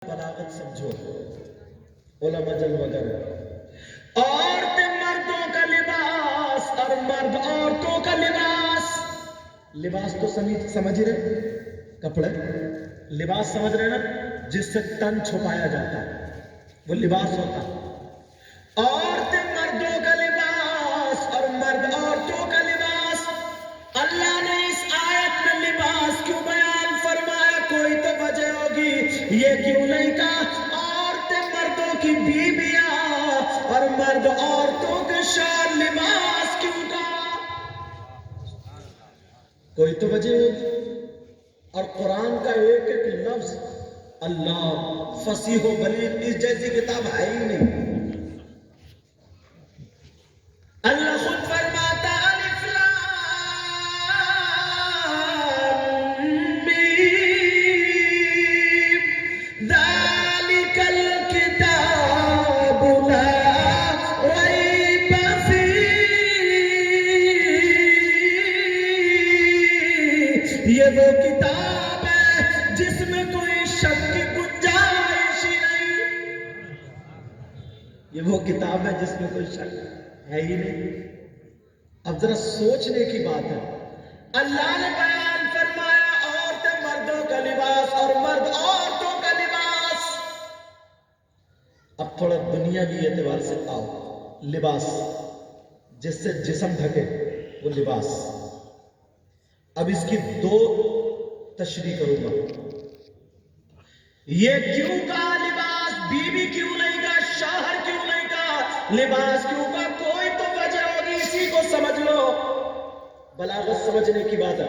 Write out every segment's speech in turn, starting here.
बलागत समझो उलमा जल वगैरह। औरतें मर्दों का लिबास और मर्द औरतों का लिबास। लिबास तो समझ रहे, कपड़े लिबास समझ रहे ना, जिससे तन छुपाया जाता है वो लिबास होता है। औरतें मर्दों का लिबास और मर्द औरतों का लिबास। अल्लाह ने इस आयत में लिबास क्यों बयान फरमाया? कोई तो वजह होगी, ये क्यों नहीं कहा औरतें मर्दों की बीबियां और मर्द औरतों के शान? लिबास क्यों कहा? कोई तो वजह होगी। और कुरान का एक एक लफ्ज अल्लाह फसीह व बलीग, इस जैसी किताब है ही नहीं। अल्लाह खुद फरमाता अलिफ लाम मीम ज़ालिकल किताबु ला रैब फीह। ये वो किताब है जिसमें कोई शक की गुंजाइश ही नहीं। ये वो किताब है जिसमें कोई शक है ही नहीं। अब जरा सोचने की बात है, अल्लाह ने बयान फरमाया औरतें मर्दों का लिबास और मर्द औरतों का लिबास। अब थोड़ा दुनियावी एतबार से आओ, लिबास जिससे जिस्म ढके वो लिबास। अब इसकी दो तशरीह करूंगा। ये क्यों कहा लिबास? बीवी क्यों नहीं कहा? शौहर क्यों नहीं कहा? लिबास क्यों कहा? कोई तो वजह होगी, इसी को समझ लो। बलागत समझने की बात है।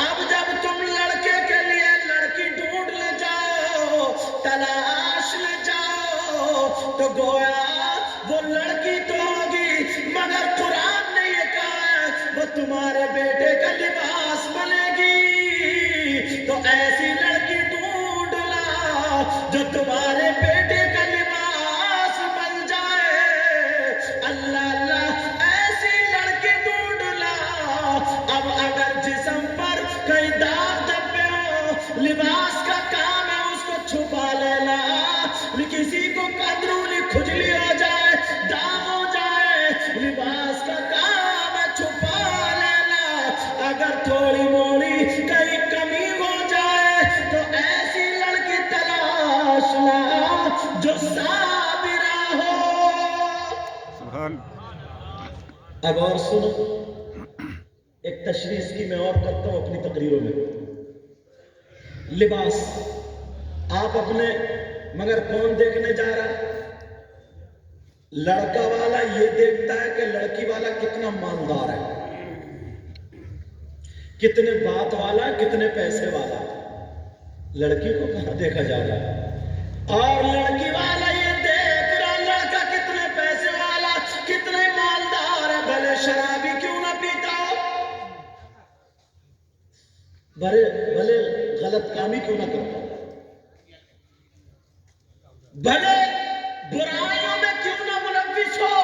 अब जब तुम लड़के के लिए लड़की ढूंढ ले जाओ, तलाश ले जाओ, तो गोया वो लड़की तो होगी, मगर कुरान ने ये कहा है वो तुम्हारे बेटे का लिबास बनेगी। तो ऐसी लड़की ढूंढ ला जो तुम्हारे बेटे का लिबास बन जाए। अल्लाह अल्लाह, ऐसी लड़की ढूंढ ला। अब अगर जिस्म पर कहीं दाग धब्बे हो, लिबास का काम है उसको छुपा लेना। किसी को अंदरूनी खुजली हो जाए, दाग हो जाए, लिबास का काम है छुपा लेना। अगर थोड़ी मोड़ी कहीं कमी हो जाए तो ऐसी लड़की तलाश ला जो साबिरा हो। अब और सुनो, एक तशरीह इसकी मैं और करता हूं अपनी तकरीरों में। लिबास आप अपने, मगर कौन देखने जा रहा है? लड़का वाला ये देखता है कि लड़की वाला कितना मालदार है, कितने बात वाला, कितने पैसे वाला। लड़की को कहां देखा जा रहा है? और लड़की वाला ये देख रहा लड़का कितने पैसे वाला, कितने मालदार है, भले शराबी क्यों ना पीता हो, भले भले गलत कामी क्यों ना करता, भले बुराइयों में क्यों ना मुलव्विस हो,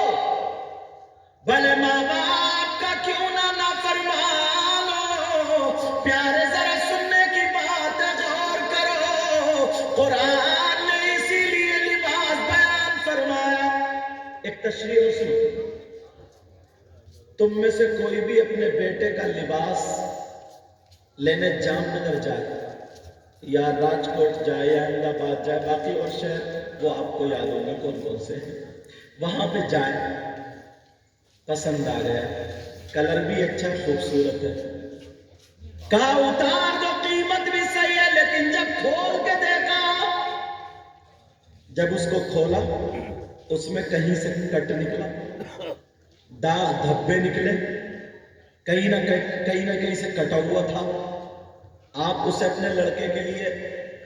भले माँ बाप का क्यों ना नाफरमान हो। प्यारे जरा सुनने की बात गौर करो। कुरान ने इसीलिए लिबास बयान फरमाया। एक तशरीह सुनो। तुम में से कोई भी अपने बेटे का लिबास लेने जामनगर जाए या राजकोट जाए या अहमदाबाद जाए, बाकी और शहर वो आपको याद होंगे कौन कौन से हैं, वहां पे जाए, पसंद आ गया, कलर भी अच्छा खूबसूरत है, कहा उतार दो, कीमत भी सही है, लेकिन जब खोल के देखा, जब उसको खोला उसमें कहीं से कट निकला, दाग धब्बे निकले, कहीं ना कहीं से कटा हुआ था। आप उसे अपने लड़के के लिए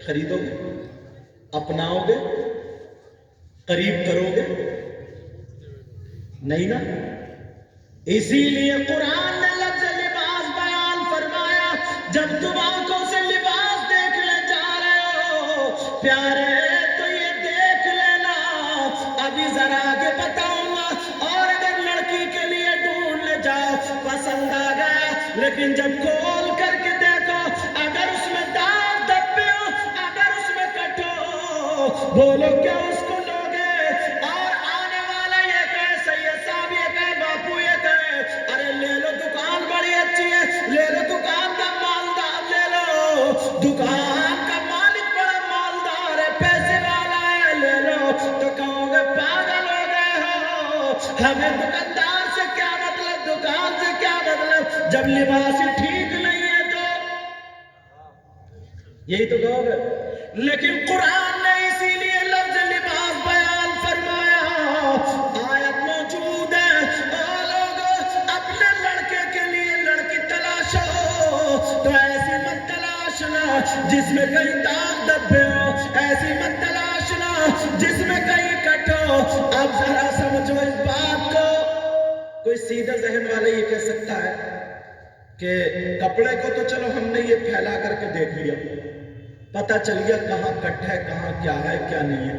खरीदोगे, अपनाओगे, करीब करोगे? नहीं ना। इसीलिए कुरान ने लफ्ज़ लिबास बयान फरमाया। जब तुम आंखों से लिबास देखने जा रहे हो प्यारे, तो ये देख लेना, अभी जरा आगे बताऊंगा। और अगर लड़की के लिए ढूंढ ले जाओ, पसंद आ गया, लेकिन जब खोल करके देखो, अगर उसमें दाग धब्बे हो, अगर उसमें कटो, बोलो क्या उसको लोगे? और आने वाला ये कहे, सैयद साहब ये कहे, बापू ये कहे, अरे ले लो दुकान बड़ी अच्छी है, ले लो दुकान का मालदार, ले लो दुकान का मालिक बड़ा मालदार है, पैसे वाला है, ले लो। तो कहोगे पागल हो गए हो, हमें दुकानदार से क्या मतलब, दुकान से क्या मतलब, जब लिबास ही ठीक नहीं है तो यही तो कहोगे। लेकिन कुरान ने इसीलिए लफ्ज लिबास बयान फरमाया। आयत मौजूद है, लोग अपने लड़के के लिए लड़की तलाशो तो ऐसी मत तलाशना जिसमें कहीं दाग धब्बे हो, ऐसी मत तलाशना जिसमें कहीं कट हो। अब जरा समझो इस बात को। कोई सीधा जहन वाला ये कह सकता है कि कपड़े को तो चलो हमने ये फैला करके देख लिया, पता चल गया कहाँ कट है, कहाँ क्या है क्या नहीं है।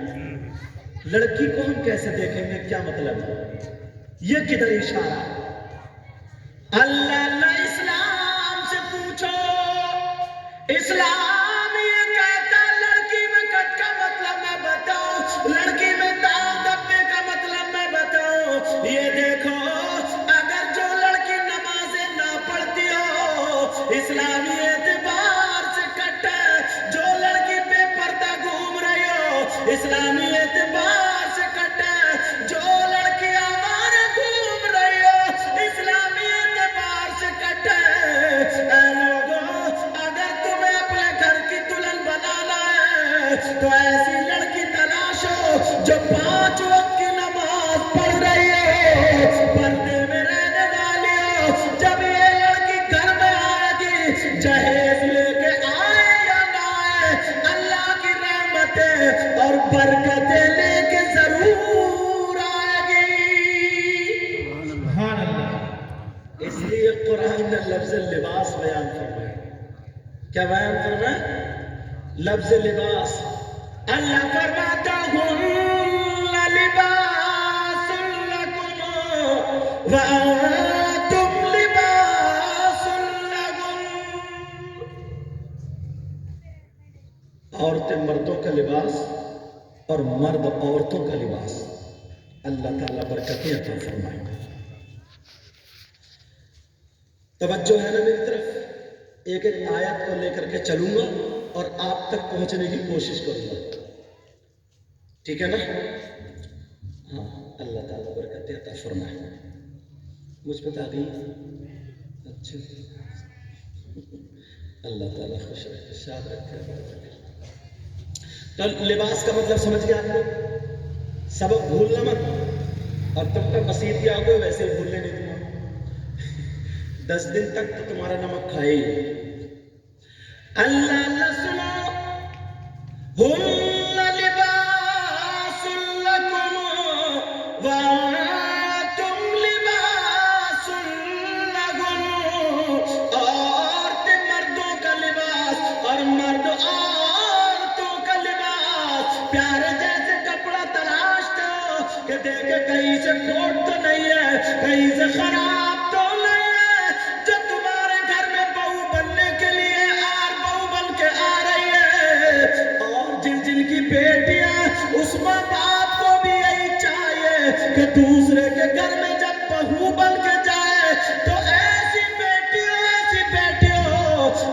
लड़की को हम कैसे देखेंगे, क्या मतलब है, ये किधर इशारा? अल्लाह इस्लाम से पूछो, इस्लाम ये कहता लड़की में कट का मतलब मैं बताऊं, लड़की में दाग धब्बे का मतलब मैं बताऊं। ये देखो, अगर जो लड़की नमाजें ना पढ़ती हो इस्लामी एतबार से कट है, जो लड़की बेपर्दा घूम रही हो इस्लामी एतबार से कट है, जो लड़की आवारा घूम रही हो इस्लामी एतबार से कट है। ऐ लोगों, अगर तुम्हें अपने घर की दुल्हन बनाना है तो ऐसी लड़की तलाशो जो 5 वक्त की नमाज पढ़ रही है, पर्दे में रहने वाली हो। जब ये लड़की घर में आएगी, जहेज लेके आए या ना आए, अल्लाह की रहमतें और बरकतें लेके जरूर आएगी। सुभान अल्लाह। इसलिए कुरान ने लफ्ज लिबास बयान फरमाया। क्या बयान फरमाया? लफ्ज लिबास। अल्लाह फरमाता हुन्ना लिबासुल लकुम व अंतुम लिबासुल लहुन। औरतें मर्दों का लिबास और मर्द औरतों का लिबास। अल्लाह ताला बरकतें अता फरमाए। तवज्जो है ना मेरी तरफ? एक एक आयत को लेकर के चलूंगा और आप तक पहुंचने की कोशिश करूंगा, ठीक है ना? हाँ, अल्लाह ताला बरकतें अता फरमाए। मुझ पे आ गई? अच्छा, अल्लाह ताला खुश रखे, शाद रखे। तो लिबास का मतलब समझ गया आप लोग? सबक भूलना मत, और तब तक मसीद क्या हो वैसे ही भूलने नहीं दूंगा। 10 दिन तक तो तुम्हारा नमक खाए ही। अल्लाह सुनो, हुन्ना लिबासुल लकुम व अंतुम लिबासुल लहुन। औरतें मर्दों का लिबास और मर्द औरतों का लिबास। प्यारे जैसे कपड़ा तलाशते हो कि देखे कहीं से खोट तो नहीं है, कहीं से खराब तो नहीं है, जो तुम्हारे घर में बहू बनने के लिए बहू बन के आ रही है। और जिन जिन की बेटियां, उस माँ बाप को भी यही चाहिए कि दूसरे के घर में जब बहू बन के जाए तो ऐसी बेटियों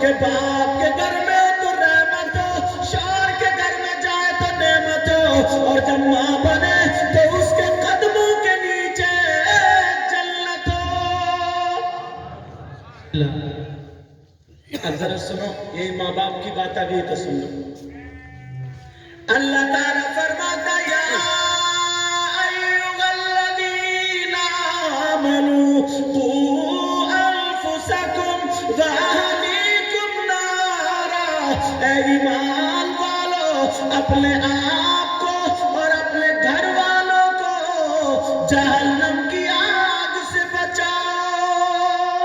के बाप के घर में हो तो रहमत हो, शौहर के घर में जाए तो नेमत हो, और जब माँ बने तो उसके कदमों के नीचे जन्नत हो। अब जरा सुनो, ये माँ बाप की बात आ गई तो सुन लो। अल्लाह ताला फरमाता, या अय्युहल्लज़ीना आमनू कू अनफुसकुम व अहलीकुम नारा। ऐ ईमान वालों, अपने आप को और अपने घर वालों को जहन्नम की आग से बचाओ।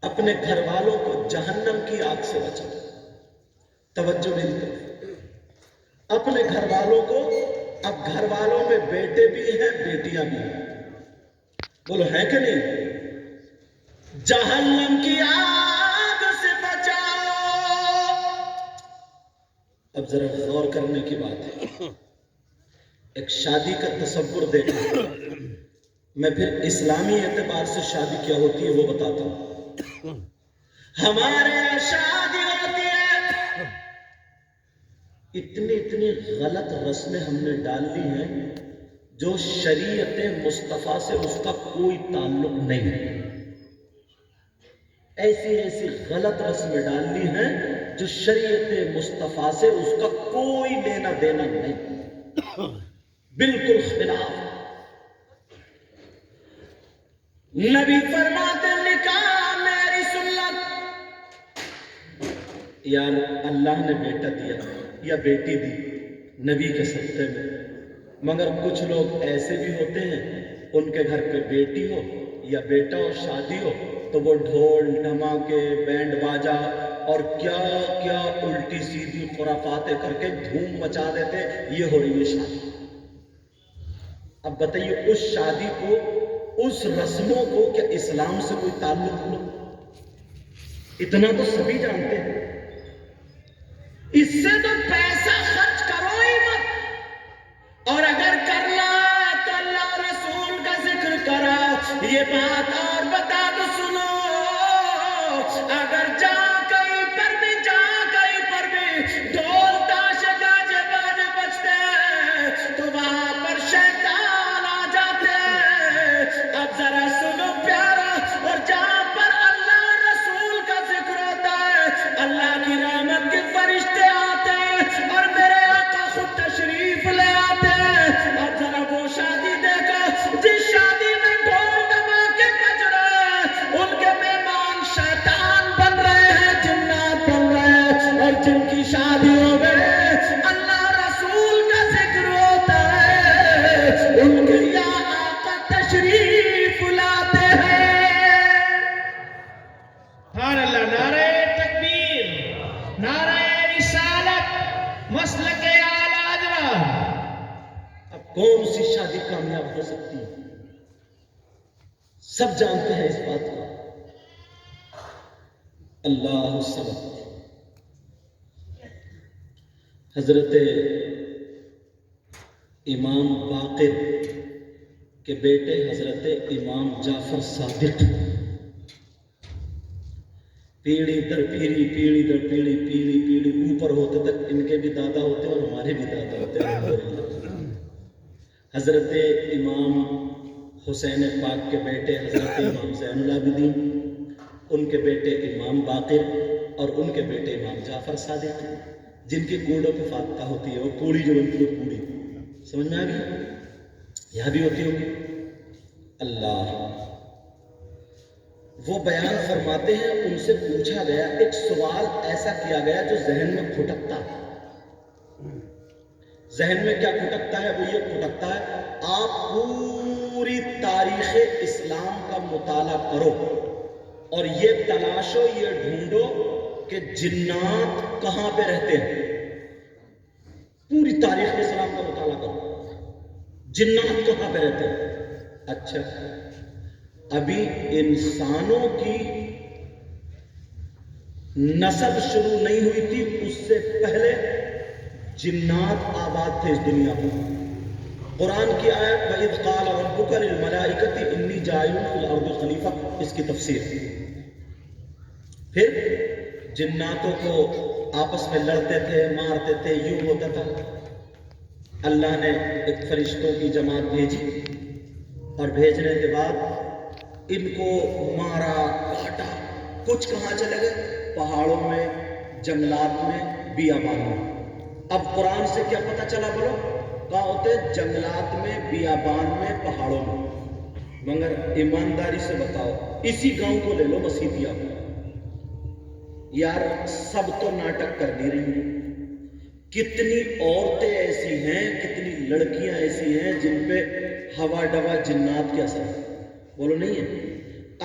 अपने घर वालों को जहन्नम की आग से बचाओ। तवज्जो मेरी तरफ। अपने घर वालों को, अब घर वालों में बेटे भी हैं बेटियां भी हैं, बोलो है कि नहीं? जहन्नम की आग से बचाओ। اب ذرا غور کرنے کی بات ہے، ایک شادی کا تصور دیکھیں، میں پھر اسلامی اعتبار سے شادی کیا ہوتی ہے وہ بتاتا ہوں۔ ہمارے یہاں شادی ہوتی ہے، اتنی غلط رسمیں ہم نے ڈال لی ہیں جو شریعت مصطفیٰ سے اس کا کوئی تعلق نہیں ہے۔ ایسی غلط رسمیں ڈال لی ہیں جو شریعت مصطفیٰ سے اس کا کوئی لینا دینا نہیں، بالکل خلاف۔ نبی فرماتے نکاح میری سنت، یار اللہ نے بیٹا دیا یا بیٹی دی نبی کے صدقے میں، مگر کچھ لوگ ایسے بھی ہوتے ہیں ان کے گھر پہ بیٹی ہو یا بیٹا ہو، شادی ہو تو وہ ڈھول دھماکے بینڈ باجا اور کیا کیا الٹی سیدھی خرافاتیں کر کے دھوم مچا دیتے، یہ ہو رہی ہے شادی۔ اب بتائیے اس شادی کو، اس رسموں کو کیا اسلام سے کوئی تعلق ہو؟ اتنا تو سبھی جانتے ہیں۔ اس سے تو پیسہ خرچ کرو ہی مت، اور اگر کرنا تو اللہ رسول کا ذکر کرا۔ یہ بات اور بتا تو سنو، اگر جا کہیں پر بھی ڈھول تاشے گاجے باجے بجتے ہیں تو وہاں پر شیطان آ جاتے ہیں۔ اب ذرا سنو پیارا، اور جہاں پر اللہ رسول کا ذکر ہوتا ہے اللہ کی رحمت کے فرشتے آتے ہیں اور میرے آقا خود تشریف لے آتے ہیں۔ اب ذرا وہ شادی دیکھو جس شادی میں ڈھول دھماکے بج رہے ہیں، ان کے مہمان شیطان بن رہے ہیں، جنات بن رہے ہیں، اور جن کی شادیوں میں اللہ رسول کا ذکر ہوتا ہے ان کے یہاں آقا تشریف لاتے ہیں۔ سبحان اللہ، نعرہ تکبیر، نعرہ رسالت، مسلک اعلی حضرت۔ اب کون سی شادی کامیاب ہو سکتی ہے؟ سب جانتے ہیں اس بات کو۔ اللہ سبحانہ حضرت امام باقر کے بیٹے حضرت امام جعفر صادق، پیڑھی در پیڑھی اوپر ہوتے تک ان کے بھی دادا ہوتے ہیں اور ہمارے بھی دادا ہوتے ہیں۔ حضرت امام حسین پاک کے بیٹے حضرت امام زین العابدین، ان کے بیٹے امام باقر اور ان کے بیٹے امام جعفر صادق، جن کی کوڑوں پہ فاتحہ ہوتی ہے، وہ کوڑی جو بنتی ہے کوڑی، سمجھ میں آ گئی؟ یہاں بھی ہوتی ہوگی۔ اللہ وہ بیان فرماتے ہیں، ان سے پوچھا گیا، ایک سوال ایسا کیا گیا جو ذہن میں کھٹکتا ہے۔ ذہن میں کیا کھٹکتا ہے؟ وہ یہ کھٹکتا ہے، آپ پوری تاریخ اسلام کا مطالعہ کرو اور یہ تلاشو، یہ ڈھونڈو کہ جنات کہاں پہ رہتے ہیں۔ پوری تاریخ اسلام کا مطالعہ کرو، جنات کہاں پہ رہتے ہیں۔ اچھا، ابھی انسانوں کی نسل شروع نہیں ہوئی تھی، اس سے پہلے جنات آباد تھے اس دنیا میں۔ قرآن کی آیت وَإِذْ قَالَ رَبُّكَ لِلْمَلَائِكَةِ إِنِّي جَاعِلٌ فِي الْأَرْضِ خَلِيفَةً، اس کی تفسیر۔ پھر جناتوں کو آپس میں لڑتے تھے، مارتے تھے، یوں ہوتا تھا۔ اللہ نے ایک فرشتوں کی جماعت بھیجی اور بھیجنے کے بعد ان کو مارا کاٹا۔ کچھ کہاں چلے گئے؟ پہاڑوں میں، جنگلات میں، بیابانوں میں۔ اب قرآن سے کیا پتہ چلا بولو؟ کہاں ہوتے؟ جنگلات میں، بیابان میں، پہاڑوں میں۔ مگر ایمانداری سے بتاؤ، اسی گاؤں کو لے لو، مسیحیا کو، یار سب تو ناٹک کر نہیں رہی ہیں۔ کتنی عورتیں ایسی ہیں، کتنی لڑکیاں ایسی ہیں جن پہ ہوا ڈوا جنات کے اثر ہے؟ بولو نہیں ہے؟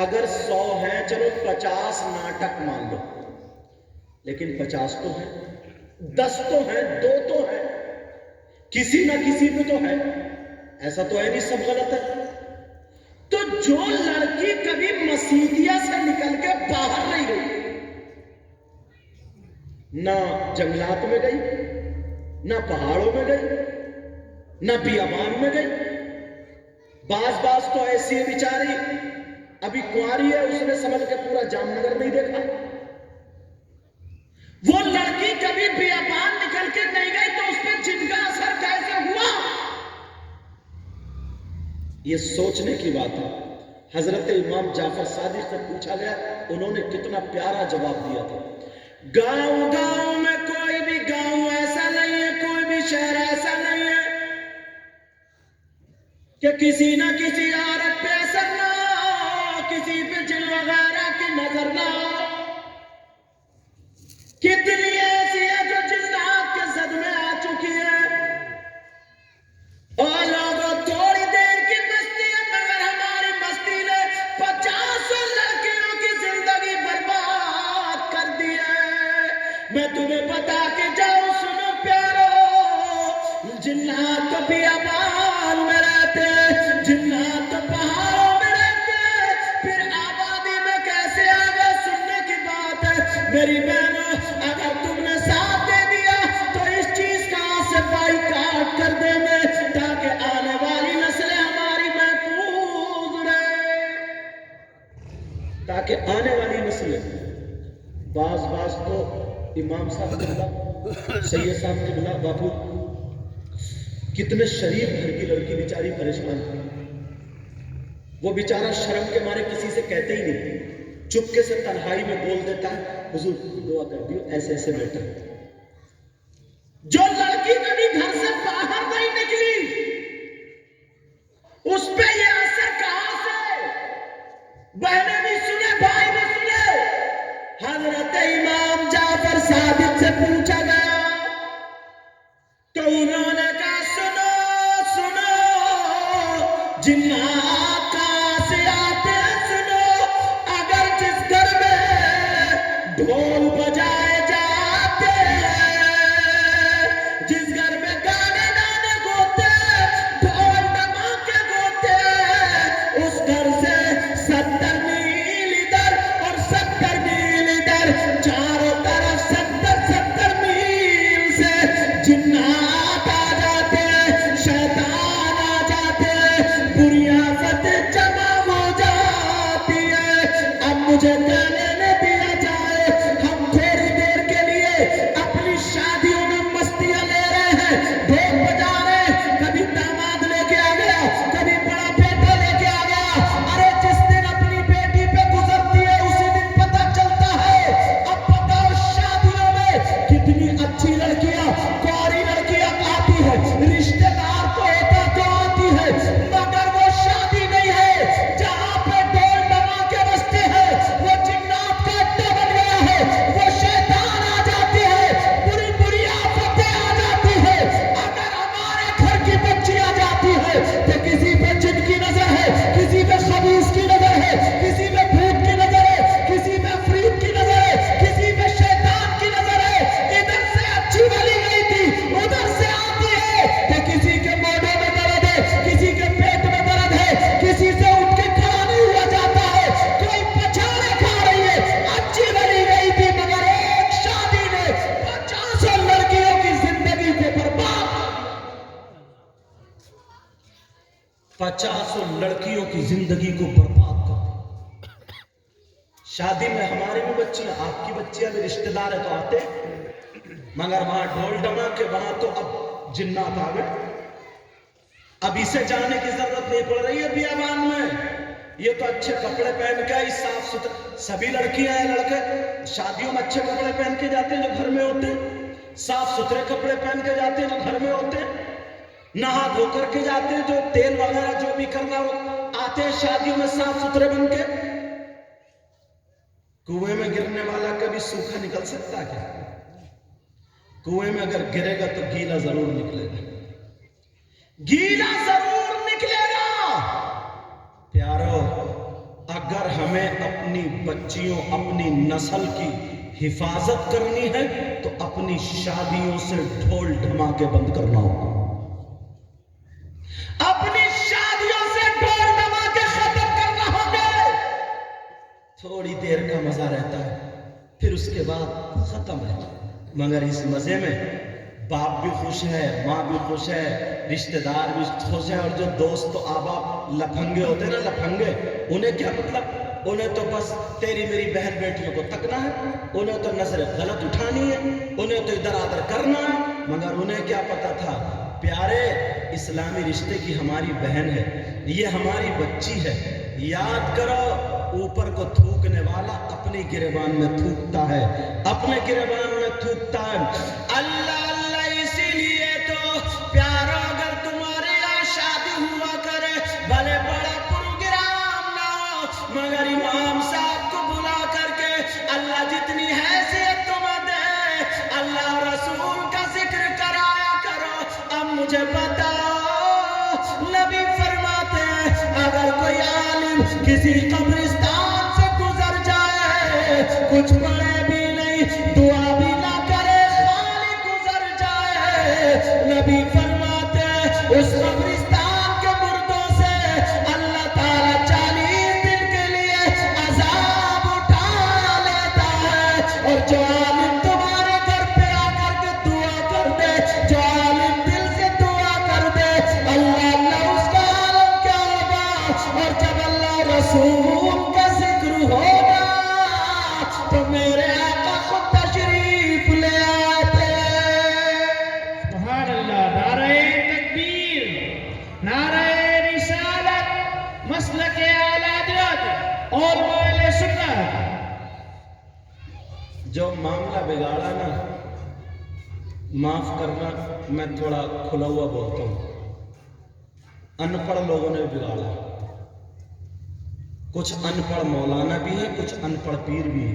اگر 100 ہیں، چلو 50 ناٹک مان لو، لیکن 50 تو ہیں، 10 تو ہیں، 2 تو ہیں، کسی نہ کسی پہ تو ہے۔ ایسا تو ہے نہیں سب غلط ہے۔ تو جو لڑکی کبھی مسیحیا سے نکل کے باہر نہیں گئی، نہ جنگلات میں گئی، نہ پہاڑوں میں گئی نہ بیابان میں گئی. باز تو ایسی ہے بیچاری ابھی کنواری ہے, اس نے سمجھ کے پورا جام نگر نہیں دیکھا. وہ لڑکی کبھی بیابان نکل کے نہیں گئی تو اس پہ جن کا اثر کیسے ہوا؟ یہ سوچنے کی بات ہے. حضرت امام جعفر صادق سے پوچھا گیا, انہوں نے کتنا پیارا جواب دیا تھا. گاؤں گاؤں میں کوئی بھی گاؤں ایسا نہیں ہے, کوئی بھی شہر ایسا نہیں ہے کہ کسی نہ کسی عورت پہ اثر نہ ہو, کسی پہ جن وغیرہ کی نظر نہ ہو. کتنی ایسی ہے جو جنات کے صدمے آ چکی ہے. اور لوگوں تھوڑی دیر کی مستی ہے, مگر ہماری مستی نے 50 لڑکیوں کی زندگی برباد کر دی ہے. میں تمہیں بتا کے جاؤں, سنو پیارو, جنات تو بیابان میں رہتے, جنات تو پہاڑوں میں رہتے, پھر آبادی میں کیسے آ گئے سننے کی بات ہے. میری بہنوں, اگر تم نے ساتھ دے دیا تو اس چیز کا سے بائیکاٹ کر دیں گے تاکہ آنے والی نسلیں ہماری محفوظ رہے, تاکہ آنے والی نسلیں. باز تو امام صاحب کے بلا, سید صاحب کے بلا, باپو کتنے شریف گھر کی لڑکی بیچاری پریشان تھی. وہ بیچارہ شرم کے مارے کسی سے کہتے ہی نہیں, چپکے سے تنہائی میں بول دیتا ہے, حضور دعا کر دیو ایسے ایسے بیٹا. جو لڑکی کبھی گھر سے باہر نہیں نکلی اس پہ یہ اثر کہاں سے؟ بہنیں بھی سنے, بھائی بھی سنے. حضرت امام جعفر صادق سے پوچھا گیا تو انہوں نے کہا, سنو سنو, جنات کہاں سے آتے ہیں سنو. اگر جس گھر میں ڈھول بجائے جاتے ہیں, جس گھر میں گانے گانے ہوتے ہیں, ڈھول ڈماکے ہوتے ہیں, اس گھر سے 70 میل ادھر اور 70 میل ادھر, چاروں طرف 70 میل سے جنات آ جاتے ہیں, شیطان آ جاتے ہیں, بری آفت جمع ہو جاتی ہے. اب مجھے کہنے دیا جائے, ہم تھوڑی دیر کے لیے اپنی شادیوں میں مستیاں لے رہے ہیں, ڈھول بجا رہے ہیں, کبھی داماد لے کے آ گیا, کبھی بڑا بیٹا لے کے آ گیا. ارے جس دن اپنی بیٹی پہ گزرتی ہے اسی دن پتہ چلتا ہے. اب بتاؤ شادیوں میں کتنی اچھی لڑکیاں, کواری لڑکیاں آتی ہے, رشتہ دار تو ہوتا تو آتی ہے, مگر وہ شادی نہیں ہے. جہاں پہ ڈھول ڈماکے بجتے ہیں وہ جنات کا اڈا بن گیا ہے, وہ شیطان آ جاتی ہے, بری بری آفتیں آ جاتی ہے. اگر ہمارے گھر کی بچی آ جاتی ہے تو کسی پہ جن کی نظر ہے, کسی پہ خبیث کی نظر ہے, کسی پہ بھوت کی نظر ہے, کسی پہ افریت کی نظر ہے, کسی پہ شیطان کی نظر ہے. ادھر سے اچھی والی گئی تھی ادھر سے آتی ہے تو کسی کے موڈے میں درد ہے, کسی کے پیٹ میں درد ہے, کسی سے اٹھ کے کھڑا نہیں ہوا جاتا ہے, کوئی پچھاڑے کھا رہی ہے. اچھی والی گئی تھی مگر ایک شادی نے 50 لڑکیوں کی زندگی کو برباد, 50 لڑکیوں کی زندگی کو برباد کر دیا. شادی میں ہماری بھی بچیاں, آپ کی بچیاں بھی رشتہ دار ہے تو آتے, مگر وہاں ڈھول ڈماکے, وہاں تو اب جنات آ گئے. اب اسے جانے کی ضرورت نہیں پڑ رہی ہے بیابان میں. یہ تو اچھے کپڑے پہن کے ہی صاف ستھرے, سبھی لڑکیاں ہیں, لڑکے شادیوں میں اچھے کپڑے پہن کے جاتے ہیں جو گھر میں ہوتے ہیں, صاف ستھرے کپڑے پہن کے جاتے ہیں جو گھر میں ہوتے ہیں, نہا دھو کر کے جاتے ہیں, جو تیل وغیرہ جو بھی کرنا ہو آتے ہیں شادیوں میں صاف ستھرے بن کے. کنویں میں گرنے والا کبھی سوکھا نکل سکتا ہے کیا؟ کنویں میں اگر گرے گا تو گیلا ضرور نکلے گا, گیلا ضرور نکلے گا. پیارو, اگر ہمیں اپنی بچیوں, اپنی نسل کی حفاظت کرنی ہے تو اپنی شادیوں سے ڈھول دھماکے بند کرنا ہوگا. اپنی شادیوں سے ڈھول دھماکے ختم کرنا ہوگا. تھوڑی دیر کا مزہ رہتا ہے, پھر اس کے بعد ختم ہے, مگر اس مزے میں बाप भी खुश है, माँ भी खुश है, रिश्तेदार भी खुश है, और जो दोस्त अहबाब लफंगे होते हैं ना, लफंगे, उन्हें क्या मतलब, उन्हें तो बस तेरी मेरी बहन बेटियों को तकना है, उन्हें तो नजर गलत उठानी है, उन्हें तो इधर आदर करना है। मगर उन्हें क्या पता था, प्यारे इस्लामी रिश्ते की हमारी बहन है, ये हमारी बच्ची है। याद करो, ऊपर को थूकने वाला अपनी गिरेबान में थूकता है, अपने गिरेबान में थूकता है। अल्लाह अल्लाह, इसीलिए तो प्यारो, अगर तुम्हारे यहाँ शादी हुआ करे, भले बड़ा प्रोग्राम ना हो, मगर इमाम साहब को बुला करके अल्लाह जितनी हैसियत तुम्हें दे, अल्लाह रसूल का जिक्र कराया करो। अब मुझे बताओ, नबी फरमाते हैं, अगर कोई आलिम किसी कब्रिस्तान से गुजर जाए, कुछ पढ़े भी नहीं, दुआ भी ना करे, खाली गुजर जाए, नबी फरमाते हैं, उस कब्रिस्तान के मुर्दों से अल्लाह ताला 40 दिन के लिए अजाब उठा लेता है। और जो आलिम तुम्हारे घर पे आकर के दुआ कर दे, जो आलिम दिल से दुआ कर दे, अल्लाह अल्लाह उसका आलम क्या होगा। और जब अल्लाह रसूल का जिक्र होगा तो मेरे आका खुद तशरीफ ले आते। सुभान अल्लाह। नारे तकबीर, नारे रिसालत, मसलके आला हज़रत और अहले सुन्नत। जो मामला बिगाड़ा ना, माफ करना, मैं थोड़ा खुला हुआ बोलता हूँ, अनपढ़ लोगों ने बिगाड़ा। कुछ अनपढ़ मौलाना भी है, कुछ अनपढ़ पीर भी है।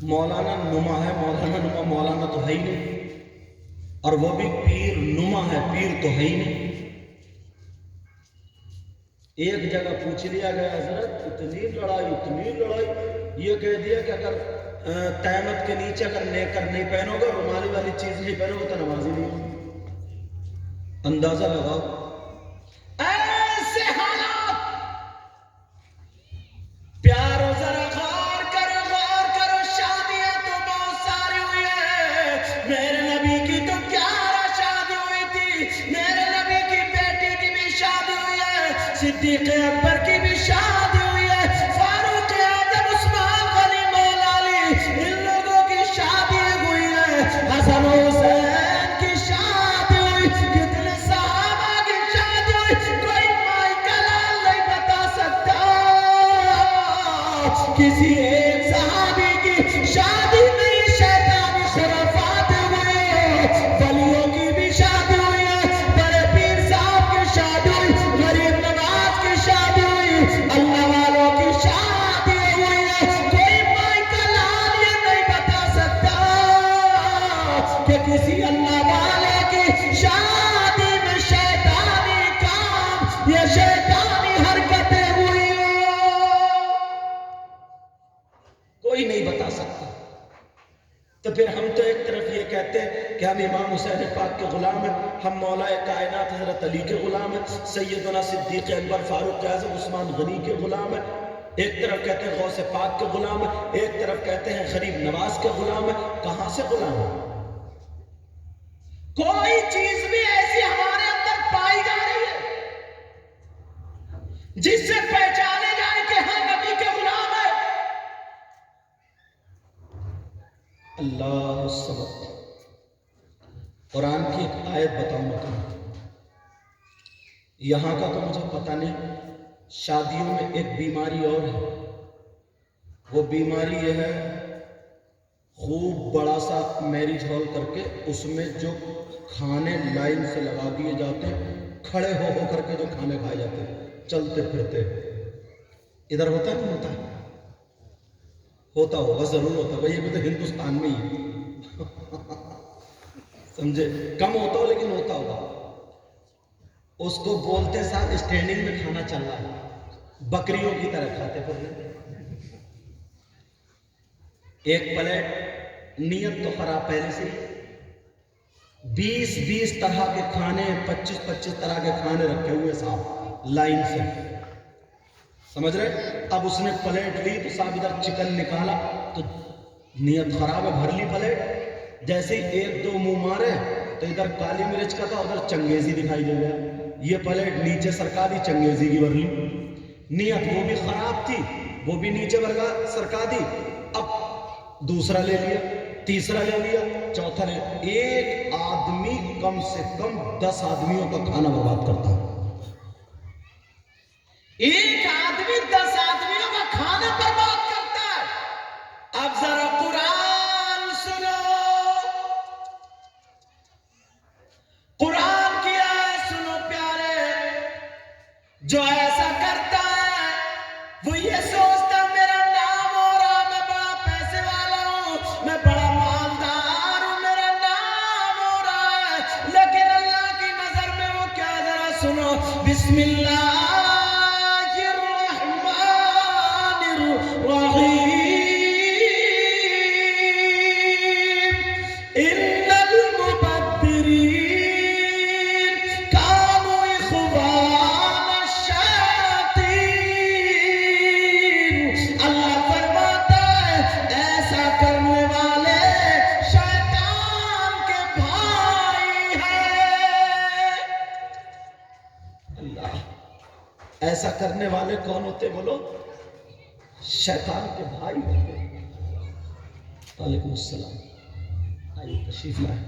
मौलाना नुमा है, मौलाना नुमा मौलाना तो है ही नहीं, और वो भी पीर नुमा है, पीर तो है ही नहीं। एक जगह पूछ लिया गया, हजरत इतनी लड़ाई, ये कह दिया कि अगर तहमत के नीचे अगर नेकर नहीं पहनोगे, रुमाली वाली चीज नहीं पहनोगे तो नमाजी नहीं होगी। अंदाजा लगाओ, ऐसे हालात। प्यारो जरा गौर करो, शादियां तो बहुत सारी हुई है। मेरे नबी की तो 11 शादी हुई थी, मेरे नबी की बेटी की भी शादी हुई है, सिद्दीक अकबर की भी शादी हुई है, फारूक आजम, उस्मान गनी, मौला अली, इन लोगों की शादी हुई है, हसन हुसैन की शादी हुई, कितने सहाबा की शादी हुई, कोई माई का लाल नहीं बता सकता। किसी एक सहाबी की शादी नहीं, शैतानी खुराफात हुई है, वलियों की भी शादी हुई है, बड़े पीर साहब की शादी हुई, गरीब नवाज की शादी हुई, अल्लाह वालों की शादी हुई है। कोई माई का लाल ये नहीं बता सकता कि किसी अल्लाह वाले की शादी में शैतानी काम या शैतानी हरकतें हुई हो, कोई नहीं बता सकता। तो फिर हम तो एक तरफ ये कहते हैं कि हम इमाम हुसैन पाक के गुलाम हैं, हम मौला कायनात हजरत अली के गुलाम हैं, सैयदना सिद्दीक अकबर, फारूक आज़म, उस्मान गनी के गुलाम हैं। एक तरफ कहते हैं गौसे पाक के गुलाम हैं, एक तरफ कहते हैं गरीब नवाज के गुलाम हैं। कहां से गुलाम है? कोई चीज भी ऐसी हमारे अंदर पाई जा रही है जिससे पहचाने जाए कि हाँ नबी के गुलाम है? अल्लाह समद। कुरान की एक आयत बताऊंगा तुम्हें, यहां का तो मुझे पता नहीं। शादियों में एक बीमारी और है, वो बीमारी ये है, खूब बड़ा सा मैरिज हॉल करके उसमें जो खाने लाइन से लगा दिए जाते हैं, खड़े हो करके जो खाने खाए जाते हैं, चलते फिरते। इधर होता नहीं होता? होता होगा, जरूर होता होगा, ये भी तो हिंदुस्तान में ही समझे, कम होता हो लेकिन होता होगा। उसको बोलते साथ स्टैंडिंग में खाना चल रहा है, बकरियों की तरह खाते फिर। एक प्लेट, नियत तो खराब पहले से, 20-20 तरह के खाने, 25-25 तरह के खाने रखे हुए साहब लाइन से, समझ रहे? अब उसने प्लेट ली तो साहब इधर चिकन निकाला तो नियत खराब है, भर ली प्लेट, جیسے ایک دو منہ مارے تو ادھر کالی مرچ کا تھا ادھر چنگیزی دکھائی دے گیا. یہ پلیٹ نیچے سرکا دی چنگیزی کی برلی. نیت وہ بھی خراب تھی, وہ بھی نیچے سرکا دی. اب دوسرا لے لیا, تیسرا لے لیا, چوتھا لے لیا. ایک آدمی کم سے کم 10 آدمیوں کا کھانا برباد کرتا ہے. ایک آدمی 10 آدمیوں کا کھانا برباد کرتا ہے. اب ذرا قرآن سنو, قرآن کی آیت سنو پیارے. جو ایسا کرتا ہے وہ یہ سوچتا میرا نام ہو رہا, میں بڑا پیسے والا ہوں, میں بڑا مالدار ہوں, میرا نام ہو رہا ہے. لیکن اللہ کی نظر میں وہ کیا, ذرا سنو. بسم اللہ ایسا کرنے والے کون ہوتے بولو؟ شیطان کے بھائی ہوتے. وعلیکم السلام, آئیے تشریف لائیں.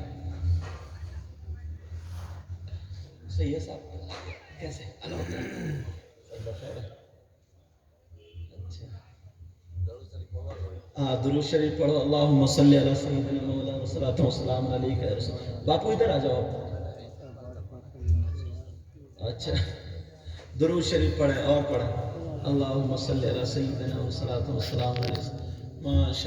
صحیح ہے صاحب, کیسے اچھا درود شریف پڑھو. اللہم صلی علی سیدنا مولانا والصلاۃ والسلام علیک یا رسول. باپو ادھر آ جاؤ. اچھا درود شریف پڑھیں اور پڑھیں. اللہم صلی علی سیدنا والصلاۃ والسلام علیہ. ماشاء